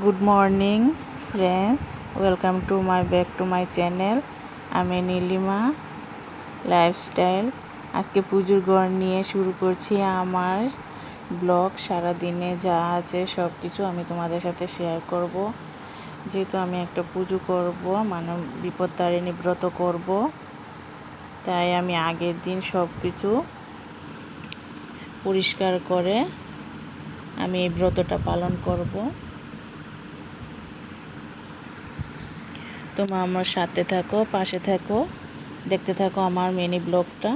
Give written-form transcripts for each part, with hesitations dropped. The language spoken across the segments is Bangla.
Good morning friends, welcome to back to my channel. আমি নীলিমা লাইফস্টাইল। আজকে পুজোর ঘর নিয়ে শুরু করছি আমার ব্লগ। সারাদিনে যা আছে সব কিছু আমি তোমাদের সাথে শেয়ার করব। যেহেতু আমি একটা পুজো করব, মানে বিপত্তারিণী ব্রত করব, তাই আমি আগের দিন সব কিছু পরিষ্কার করে আমি এই ব্রতটা পালন করব। তোমরা আমার সাথে থাকো, পাশে থাকো, দেখতে থাকো আমার মিনি ব্লগটা।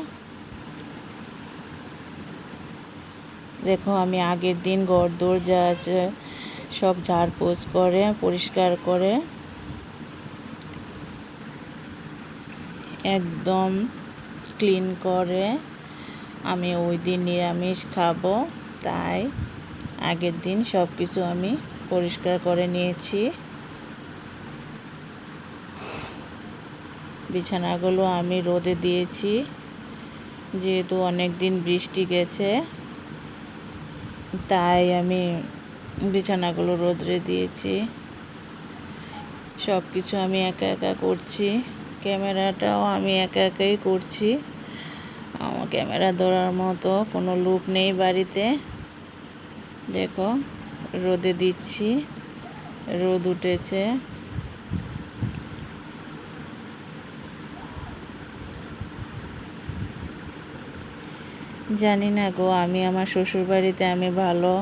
দেখো, আমি আগের দিন ঘরদোর যা আছে সব ঝাড়পোছ করে পরিষ্কার করে একদম ক্লিন করে আমি ওই দিন নিরামিষ খাবো, তাই আগের দিন সব কিছু আমি পরিষ্কার করে নিয়েছি। বিছানাগুলো আমি রোদে দিয়েছি, যেহেতু অনেক দিন বৃষ্টি গেছে, তাই আমি বিছানাগুলো রোদে দিয়েছি। সব কিছু আমি একা একা করছি, ক্যামেরাটাও আমি একা একাই করছি। আমার ক্যামেরা ধরার মতো কোনো লোক নেই বাড়িতে। দেখো, রোদে দিচ্ছি, রোদ উঠেছে। জানি না গো, আমি আমার শ্বশুরবাড়িতে আমি ভালো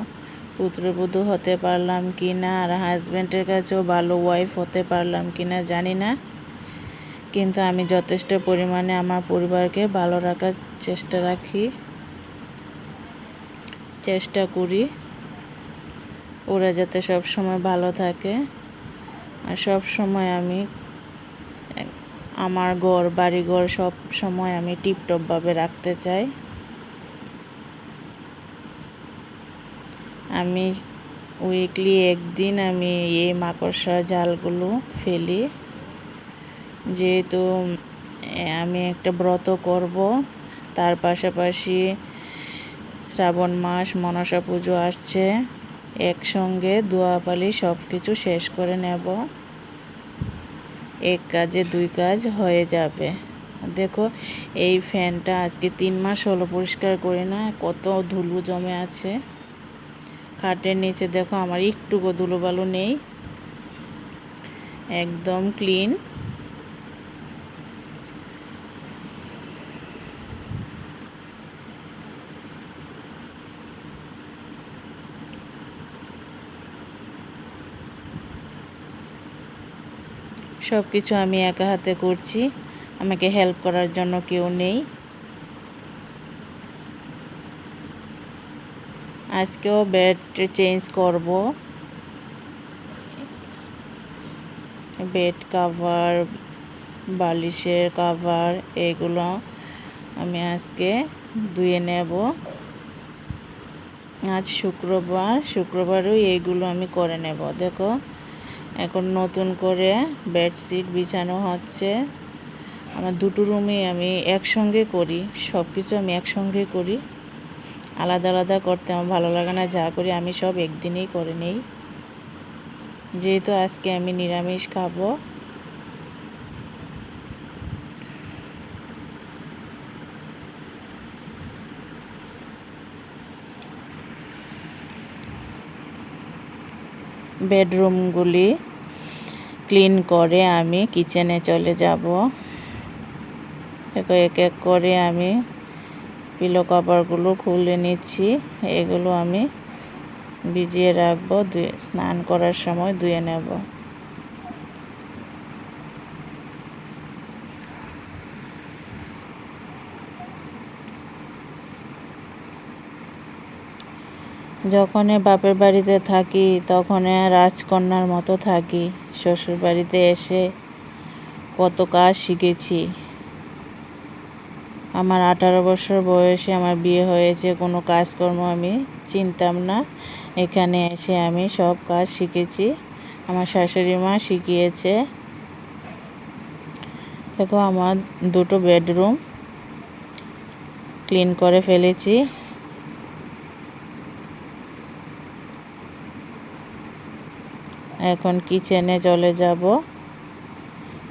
পুত্রবধূ হতে পারলাম কি না, আর হাজব্যান্ডের কাছেও ভালো ওয়াইফ হতে পারলাম কি না জানি না, কিন্তু আমি যথেষ্ট পরিমাণে আমার পরিবারকে ভালো রাখার চেষ্টা করি। ওরা যাতে সব সময় ভালো থাকে, আর সব সময় আমি আমার বাড়িঘর সব সময় আমি টিপটপভাবে রাখতে চাই। আমি উইকলি একদিন আমি এই মাকড়সা জালগুলো ফেলি, যেহেতু আমি একটা ব্রত করব, তার পাশাপাশি শ্রাবণ মাস, মনসা পুজো আসছে, একসঙ্গে দোয়াপালি সব কিছু শেষ করে নেব, এক কাজে দুই কাজ হয়ে যাবে। দেখো, এই ফ্যানটা আজকে 3 মাস হলো পরিষ্কার করি না, কত ধুলো জমে আছে। খাটের নিচে দেখো আমার একটুকু ধুলোবালু নেই, একদম ক্লিন। সব কিছু আমি একা হাতে করছি, আমাকে হেল্প করার জন্য কেউ নেই। আজকেও বেড চেঞ্জ করব, বেড কাভার, বালিশের কাভার, এগুলো আমি আজকে ধুয়ে নেব। আজ শুক্রবারও এইগুলো আমি করে নেব। দেখো, এখন নতুন করে বেডশিট বিছানো হচ্ছে। আমার দুটো রুমে আমি একসঙ্গে করি, সব কিছু আমি একসঙ্গে করি, আলাদা আলাদা করতে আমার ভালো লাগে না। যা করি আমি সব একদিনেই করে নেই, যেহেতু আজকে আমি নিরামিষ খাবো। বেডরুমগুলি ক্লিন করে আমি কিচেনে চলে যাব। দেখো, এক এক করে আমি পিলো কভারগুলো খুলে নিচ্ছি, এগুলো আমি ভিজিয়ে রাখবো, স্নান করার সময় ধুয়ে নেব। যখন বাপের বাড়িতে থাকি তখন রাজকন্যার মতো থাকি, শ্বশুর বাড়িতে এসে কত কাজ শিখেছি। আমার 18 বছর বয়সে আমার বিয়ে হয়েছে, কোনো কাজকর্ম আমি চিনতাম না। এখানে এসে আমি সব কাজ শিখেছি, আমার শাশুড়ি মা শিখিয়েছে। দেখো, আমার দুটো বেডরুম ক্লিন করে ফেলেছি। এখন কিচেনে চলে যাব,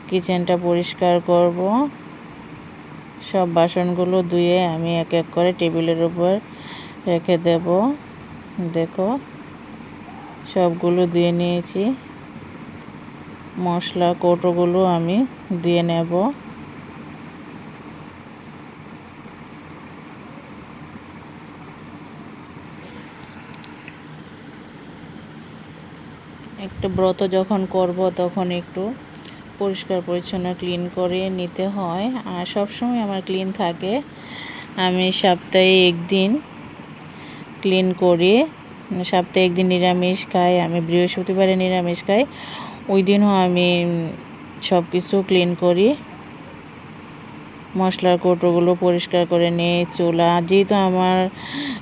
কিচেনটা পরিষ্কার করব। সব বাসনগুলো ধুয়ে আমি এক এক করে টেবিলের উপর রেখে দেব। দেখো সবগুলো ধুয়ে নিয়েছি। মশলা কৌটোগুলো আমি ধুয়ে নেব। একটু ব্রত যখন করব তখন একটু পরিষ্কার পরিচ্ছন্ন ক্লিন করে নিতে হয়, আর সবসময় আমার ক্লিন থাকে। আমি সপ্তাহে একদিন ক্লিন করি, সপ্তাহে একদিন নিরামিষ খাই। আমি বৃহস্পতিবারে নিরামিষ খাই, ওই দিনও আমি সব কিছু ক্লিন করি। মশলার কৌটোগুলো পরিষ্কার করে নিই। চুলা, যেহেতু আমার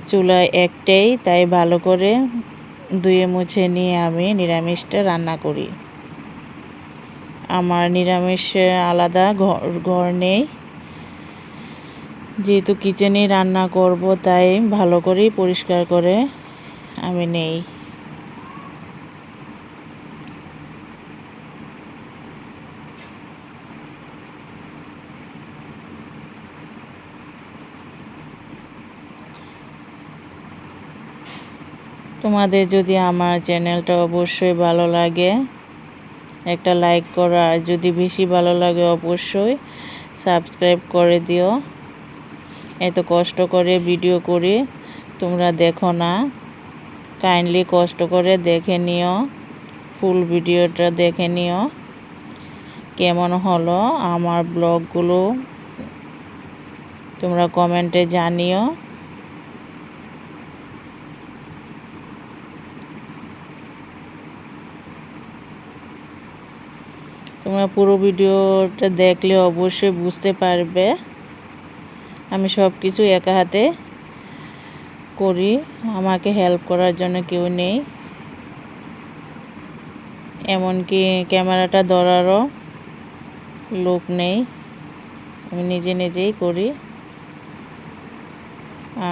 চুলা একটাই, তাই ভালো করে ধুয়ে মুছে নিয়ে আমি নিরামিষটা রান্না করি। আমার নিরামিষ আলাদা ঘর নেই, যেহেতু কিচেনেই রান্না করব, তাই ভালো করেই পরিষ্কার করে আমি নেই। তোমাদের যদি আমার চ্যানেলটা অবশ্যই ভালো লাগে একটা লাইক করো, আর যদি বেশি ভালো লাগে অবশ্যই সাবস্ক্রাইব করে দিও। এত কষ্ট করে ভিডিও করি, তোমরা দেখো না, কাইন্ডলি কষ্ট করে দেখে নিও, ফুল ভিডিওটা দেখে নিও। কেমন হলো আমার ব্লগগুলো তোমরা কমেন্টে জানিও। তোমরা পুরো ভিডিওটা দেখলে অবশ্যই বুঝতে পারবে আমি সব কিছু একা হাতে করি, আমাকে হেল্প করার জন্য কেউ নেই, এমনকি ক্যামেরাটা ধরারও লোক নেই। আমি নিজে নিজেই করি।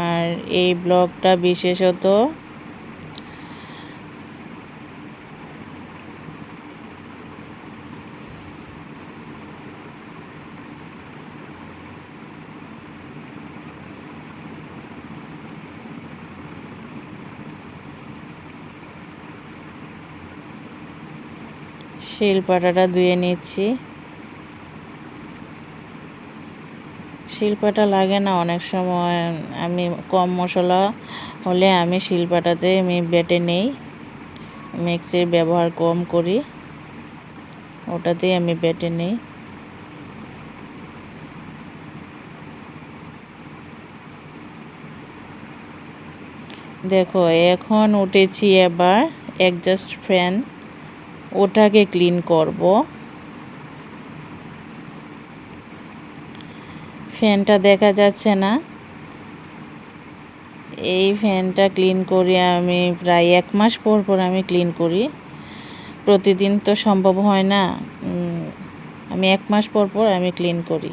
আর এই ব্লগটা বিশেষত শিলপাটাটা ধুয়ে নিচ্ছি। শিলপাটা লাগে না অনেক সময়, আমি কম মশলা হলে আমি শিলপাটাতে আমি বেটে নেই, মিক্সির ব্যবহার কম করি, ওটাতেই আমি বেটে নেই। দেখো এখন উঠেছি, এবার এক্সস্ট ফ্যান ওটাকে ক্লিন করব। ফ্যানটা দেখা যাচ্ছে না, এই ফ্যানটা ক্লিন করি আমি প্রায় 1 মাস পর পর আমি ক্লিন করি। প্রতিদিন তো সম্ভব হয় না, আমি 1 মাস পর পর আমি ক্লিন করি।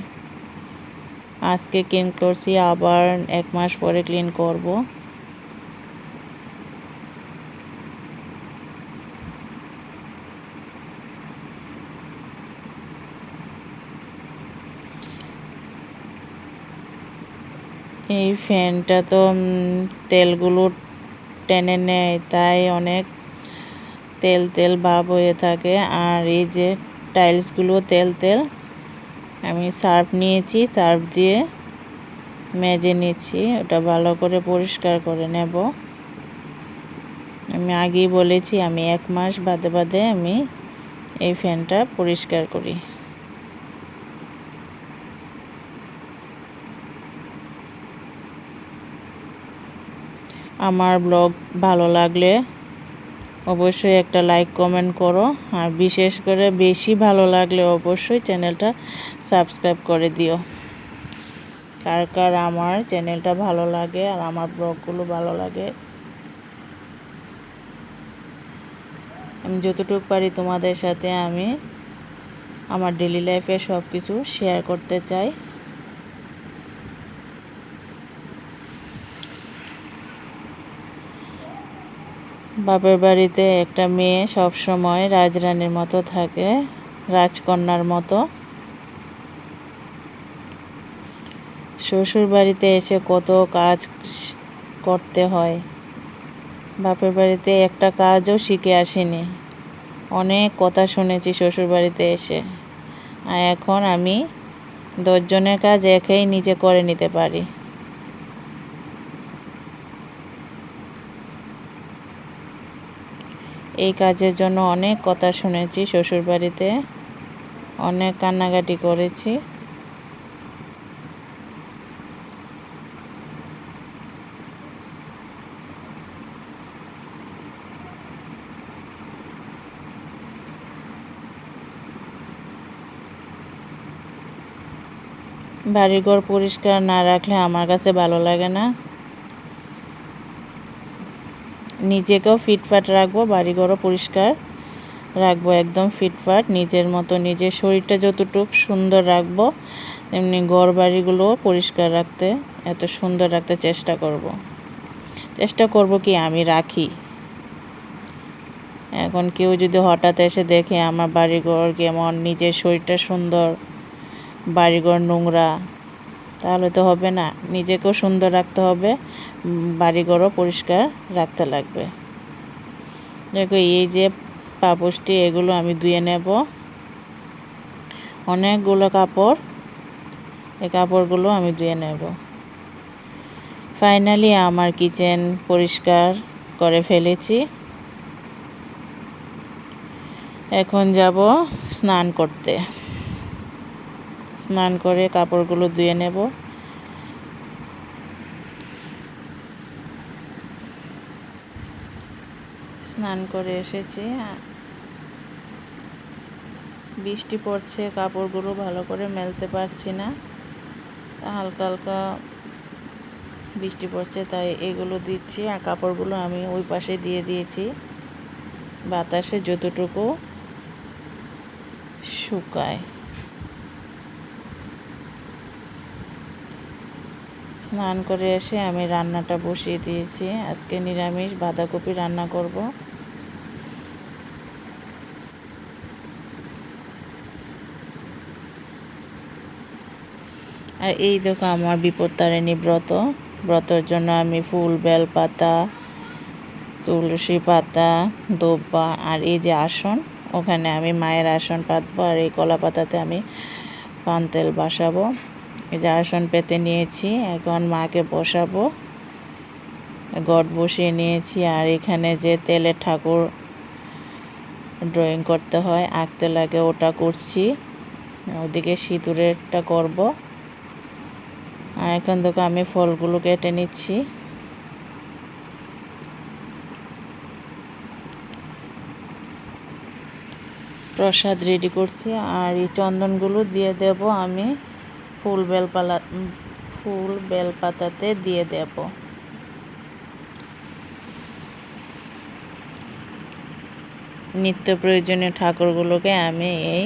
আজকে ক্লিন করছি, আবার 1 মাস পরে ক্লিন করব। এই ফ্যানটা তো তেলগুলো টেনে নেয়, তাই অনেক তেল তেল ভাব হয়ে থাকে। আর এই যে টাইলসগুলো তেল তেল, আমি সার্ফ নিয়েছি, সার্ফ দিয়ে মেজে নিচ্ছি, ওটা ভালো করে পরিষ্কার করে নেব। আমি আগেই বলেছি আমি 1 মাস বাদে বাদে আমি এই ফ্যানটা পরিষ্কার করি। আমার ব্লগ ভালো লাগলে অবশ্যই একটা লাইক কমেন্ট করো, আর বিশেষ করে বেশি ভালো লাগলে অবশ্যই চ্যানেলটা সাবস্ক্রাইব করে দিও। কার কার আমার চ্যানেলটা ভালো লাগে আর আমার ব্লগগুলো ভালো লাগে, আমি যতটুকু পারি তোমাদের সাথে আমি আমার ডেইলি লাইফে সব কিছু শেয়ার করতে চাই। বাপের বাড়িতে একটা মেয়ে সব সময় রাজরানীর মতো থাকে, রাজকন্যার মতো। শ্বশুর বাড়িতে এসে কত কাজ করতে হয়, বাপের বাড়িতে একটা কাজও শিখে আসিনি। অনেক কথা শুনেছি শ্বশুর বাড়িতে এসে, আর এখন আমি 10 জনের কাজ একাই নিজে করে নিতে পারি। এই কাজের জন্য অনেক কথা শুনেছি শ্বশুর বাড়িতে, অনেক কান্নাকাটি করেছি। বাড়িঘর পরিষ্কার না রাখলে আমার কাছে ভালো লাগে না। নিজেকেও ফিটফাট রাখবো, বাড়িঘরও পরিষ্কার রাখবো, একদম ফিটফাট নিজের মতো। নিজের শরীরটা যতটুকু সুন্দর রাখবো, এমনি ঘর বাড়িগুলোও পরিষ্কার রাখতে, এত সুন্দর রাখতে চেষ্টা করব কি আমি রাখি। এখন কেউ যদি হঠাৎ এসে দেখে আমার বাড়িঘর কেমন, নিজের শরীরটা সুন্দর, বাড়িঘর নোংরা, তাহলে তো হবে না। নিজেকেও সুন্দর রাখতে হবে, বাড়িঘরও পরিষ্কার রাখতে লাগবে। দেখো এই যে পাপোশটি, এগুলো আমি ধুয়ে নেব। অনেকগুলো কাপড়, এই কাপড়গুলো আমি ধুয়ে নেব। ফাইনালি আমার কিচেন পরিষ্কার করে ফেলেছি। এখন যাব স্নান করতে। স্নান করে কাপড়গুলো ধুয়ে নেব। স্নান করে এসেছি, বৃষ্টি পড়ছে, কাপড়গুলো ভালো করে মেলতে পারছি না, হালকা হালকা বৃষ্টি পড়ছে, তাই এগুলো দিচ্ছি। আর কাপড়গুলো আমি ওই পাশে দিয়ে দিয়েছি, বাতাসে যতটুকু শুকায়। স্নান করে এসে আমি রান্নাটা বসিয়ে দিয়েছি। আজকে নিরামিষ বাঁধাকপি রান্না করব। আর এই দেখো আমার বিপত্তারিণী ব্রতর জন্য আমি ফুল, বেলপাতা, তুলসী পাতা, দোব্বা আর এই যে আসন, ওখানে আমি মায়ের আসন পাতবো। আর এই কলা পাতাতে আমি পান তেল বসাবো। এই যে আসন পেতে নিয়েছি, এখন মাকে বসাবো। ঘট বসিয়ে নিয়েছি। আর এখানে যে তেলের ঠাকুর ড্রয়িং করতে হয়, আঁকতে লাগে, ওটা করছি। ওদিকে সিঁদুরেরটা করব। আর এখন দেখো আমি ফলগুলো কেটে নিচ্ছি। প্রসাদ রেডি করছি। আর এই চন্দনগুলো দিয়ে দেব আমি ফুল বেলপাতাতে দিয়ে দেব। নিত্য প্রয়োজনীয় ঠাকুরগুলোকে আমি এই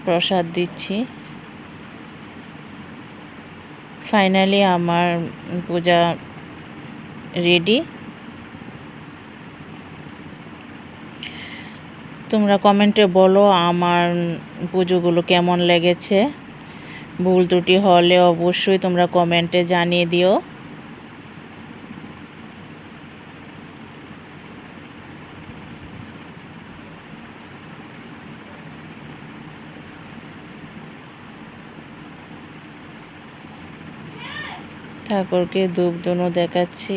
প্রসাদ দিচ্ছি। ফাইনালি আমার পূজা রেডি। তোমরা কমেন্টে বলো আমার পুজোগুলো কেমন লেগেছে। ভুল ত্রুটি হলে অবশ্যই তোমরা কমেন্টে জানিয়ে দিও। ঠাকুরকে ধূপ ধুনো দেখাচ্ছি।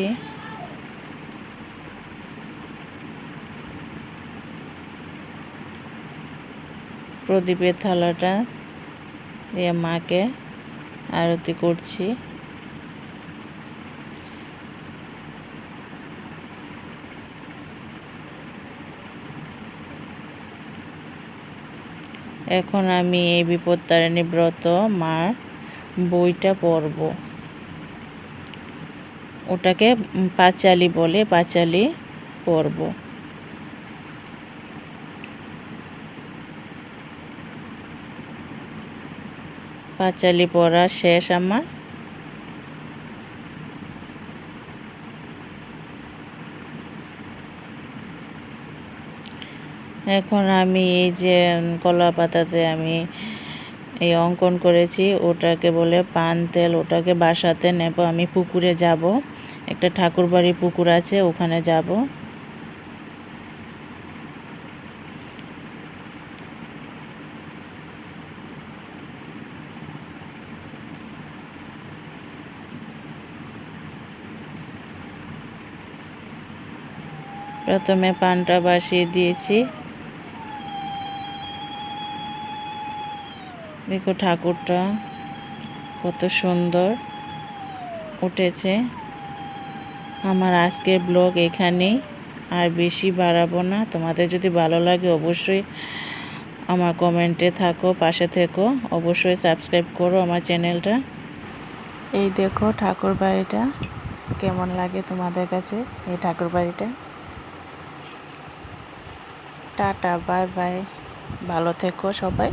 প্রদীপের থালাটা দিয়ে মাকে আরতি করছি। এখন আমি এই বিপত্তারিণী ব্রত মার বইটা পড়ব। ওটাকে পাঁচালি বলে, পাঁচালি পড়ব। পাঁচালি পড়া শেষ আমার। এখন আমি এই যে কলা পাতাতে আমি এই অঙ্কন করেছি, ওটাকে বলে পান তেল। ওটাকে বাসাতে নেব। আমি পুকুরে যাব, একটা ঠাকুরবাড়ি পুকুর আছে, ওখানে যাব। প্রথমে পানটা বসিয়ে দিয়েছি। দেখো ঠাকুরটা কত সুন্দর উঠেছে। আমার আজকের ব্লগ এখানেই, আর বেশি বাড়াবো না। তোমাদের যদি ভালো লাগে অবশ্যই আমার কমেন্টে থাকো, পাশে থেকো, অবশ্যই সাবস্ক্রাইব করো আমার চ্যানেলটা। এই দেখো ঠাকুর বাড়িটা কেমন লাগে তোমাদের কাছে, এই ঠাকুর বাড়িটা। টাটা, বাই বাই, ভালো থেকো সবাই।